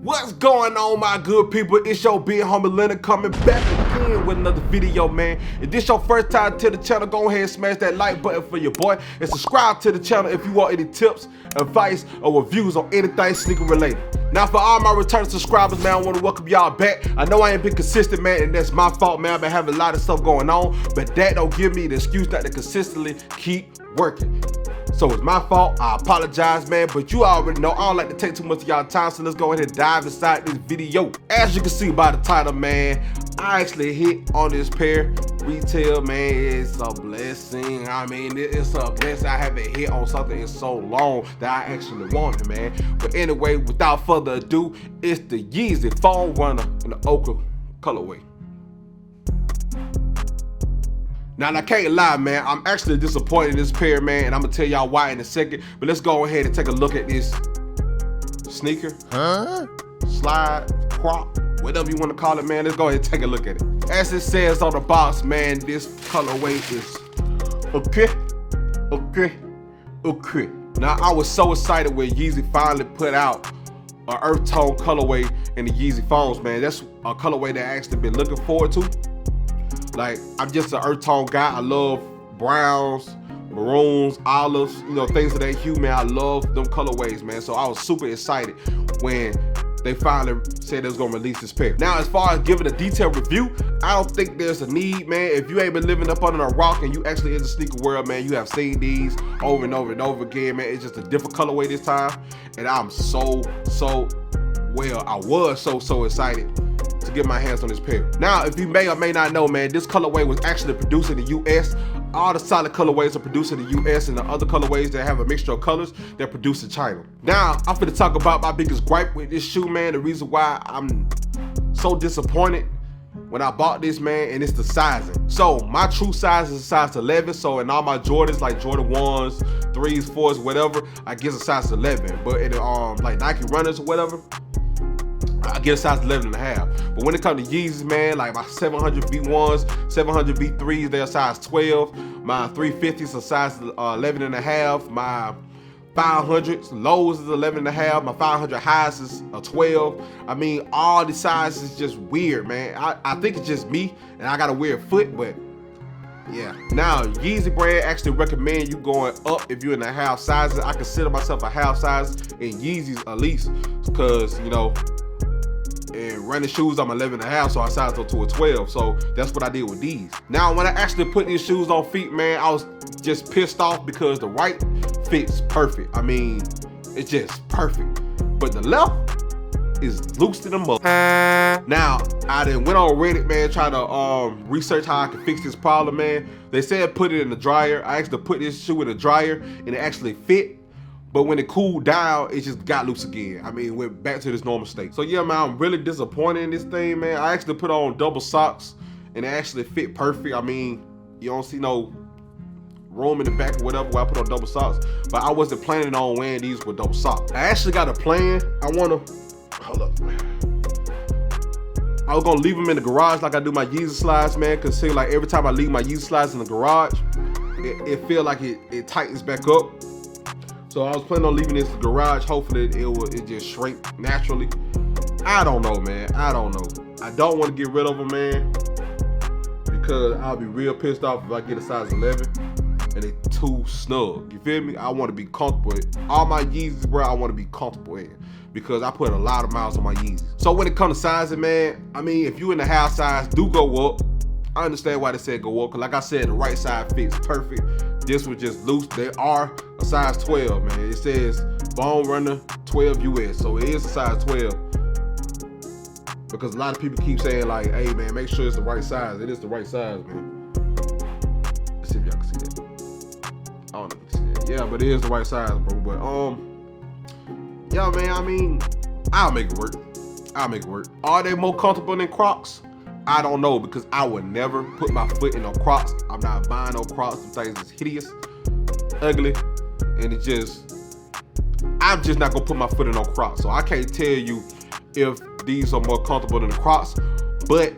What's going on, my good people? It's your big homie Leonard coming back again with another video, man. If this your first time to the channel, go ahead and smash that like button for your boy and subscribe to the channel if you want any tips, advice, or reviews on anything sneaker related. Now, for all my returning subscribers, man, I want to welcome y'all back. I know I ain't been consistent, man, and that's my fault, man. I've been having a lot of stuff going on, but that don't give me the excuse not to consistently keep working. So it's my fault, I apologize, man, but you already know I don't like to take too much of y'all time, so let's go ahead and dive inside this video. As you can see by the title, man, I actually hit on this pair. Retail, man, it's a blessing. I mean, it's a blessing. I haven't hit on something in so long that I actually wanted, man. But anyway, without further ado, it's the Yeezy Foam Runner in the Ochre colorway. Now, I can't lie, man, I'm actually disappointed in this pair, man, and I'm gonna tell y'all why in a second, but let's go ahead and take a look at this sneaker, slide, crop, whatever you want to call it, man. Let's go ahead and take a look at it. As it says on the box, man, this colorway is okay. Now, I was so excited when Yeezy finally put out an earth tone colorway in the Yeezy Foams, man. That's a colorway that I actually been looking forward to. Like, I'm just an earth tone guy. I love browns, maroons, olives, you know, things of that hue, man. I love them colorways, man. So I was super excited when they finally said they was gonna release this pair. Now, as far as giving a detailed review, I don't think there's a need, man. If you ain't been living up under a rock and you actually in the sneaker world, man, you have seen these over and over and over again, man. It's just a different colorway this time. And I'm I was so excited to get my hands on this pair. Now, if you may or may not know, man, this colorway was actually produced in the US. All the solid colorways are produced in the US, and the other colorways that have a mixture of colors, they're produced in China. Now, I'm finna talk about my biggest gripe with this shoe, man. The reason why I'm so disappointed when I bought this, man, and it's the sizing. So my true size is a size 11. So in all my Jordans, like Jordan 1s, 3s, 4s, whatever, I get a size 11. But in like Nike runners or whatever, I get a size 11 and a half. But when it comes to Yeezys, man, like my 700 V1s, 700 V3s, they're a size 12. My 350s are size 11 and a half. My 500s, lows is 11 and a half. My 500 highs is a 12. I mean, all the sizes is just weird, man. I think it's just me, and I got a weird foot, but yeah. Now, Yeezy brand actually recommend you going up if you're in the half sizes. I consider myself a half size in Yeezys at least, because, you know, and running shoes, I'm 11 and a half, so I sized up to a 12. So that's what I did with these. Now, when I actually put these shoes on feet, man, I was just pissed off because the right fits perfect. I mean, it's just perfect. But the left is loose to the mother. Now, I then went on Reddit, man, trying to research how I could fix this problem, man. They said put it in the dryer. I actually put this shoe in the dryer and it actually fit. But when it cooled down, it just got loose again. I mean, it went back to this normal state. So yeah, man, I'm really disappointed in this thing, man. I actually put on double socks and it actually fit perfect. I mean, you don't see no room in the back or whatever where I put on double socks. But I wasn't planning on wearing these with double socks. I actually got a plan. Hold up. I was gonna leave them in the garage like I do my Yeezy slides, man, because see, like every time I leave my Yeezy slides in the garage, it feel like it tightens back up. So I was planning on leaving this in the garage. Hopefully it just shrink naturally. I don't know, man. I don't know. I don't want to get rid of them, man, because I'll be real pissed off if I get a size 11 and they too snug. You feel me? I want to be comfortable with all my Yeezys, bro. I want to be comfortable in, because I put a lot of miles on my Yeezys. So when it comes to sizing, man, I mean, if you in the half size, do go up. I understand why they said go up, because like I said, the right side fits perfect. This was just loose. They are a size 12, man. It says Foam Runner 12 US, so it is a size 12. Because a lot of people keep saying like, hey man, make sure it's the right size. It is the right size, man. Let's see if y'all can see that. I don't know if you can see that. Yeah, but it is the right size, bro. But yeah, man, I mean, I'll make it work. I'll make it work. Are they more comfortable than Crocs? I don't know, because I would never put my foot in no Crocs. I'm not buying no Crocs. Some things is hideous, ugly, and it just, I'm just not gonna put my foot in no Crocs. So I can't tell you if these are more comfortable than the Crocs, but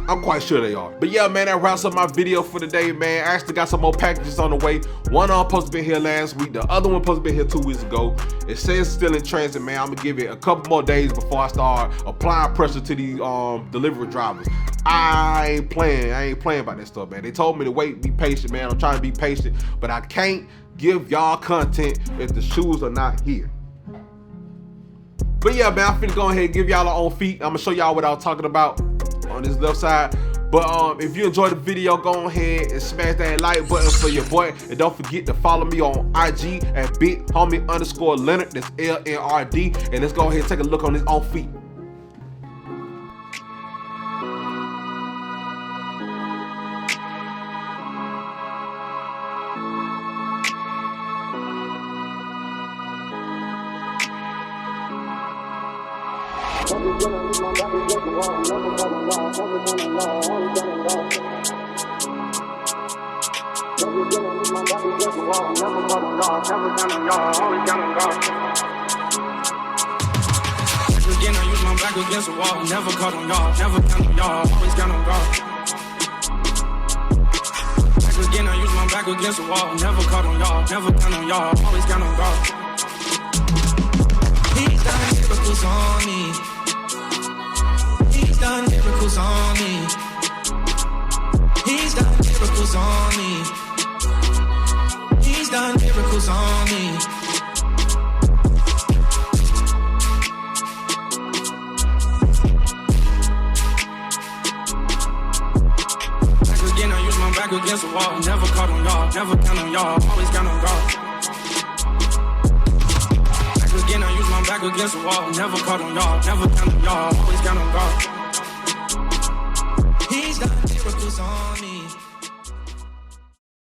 I'm quite sure they are. But yeah, man, that wraps up my video for today, man. I actually got some more packages on the way. One supposed to be here last week. The other one supposed to be here 2 weeks ago. It says it's still in transit, man. I'm gonna give it a couple more days before I start applying pressure to these delivery drivers. I ain't playing about that stuff, man. They told me to wait, be patient, man. I'm trying to be patient, but I can't give y'all content if the shoes are not here. But yeah, man, I'm finna go ahead and give y'all our own feet. I'm gonna show y'all what I was talking about on this left side. But if you enjoyed the video, go ahead and smash that like button for your boy. And don't forget to follow me on IG at bithomie_Leonard. That's LNRD. And let's go ahead and take a look on his own feet. Again, I use my back against the wall. Never caught on y'all, never count on y'all, always count on God. Again, I use my back against the wall. Never caught on y'all, never count on y'all, always count on God. He's done miracles on me. He's done miracles on me. He's done miracles on me. He's done miracles on me. Again, I use my back against the wall. Never caught on y'all, never count on y'all, always count on God. Again, I use my back against the wall. Never caught on y'all, never count on y'all, always count on God. He's done miracles on me.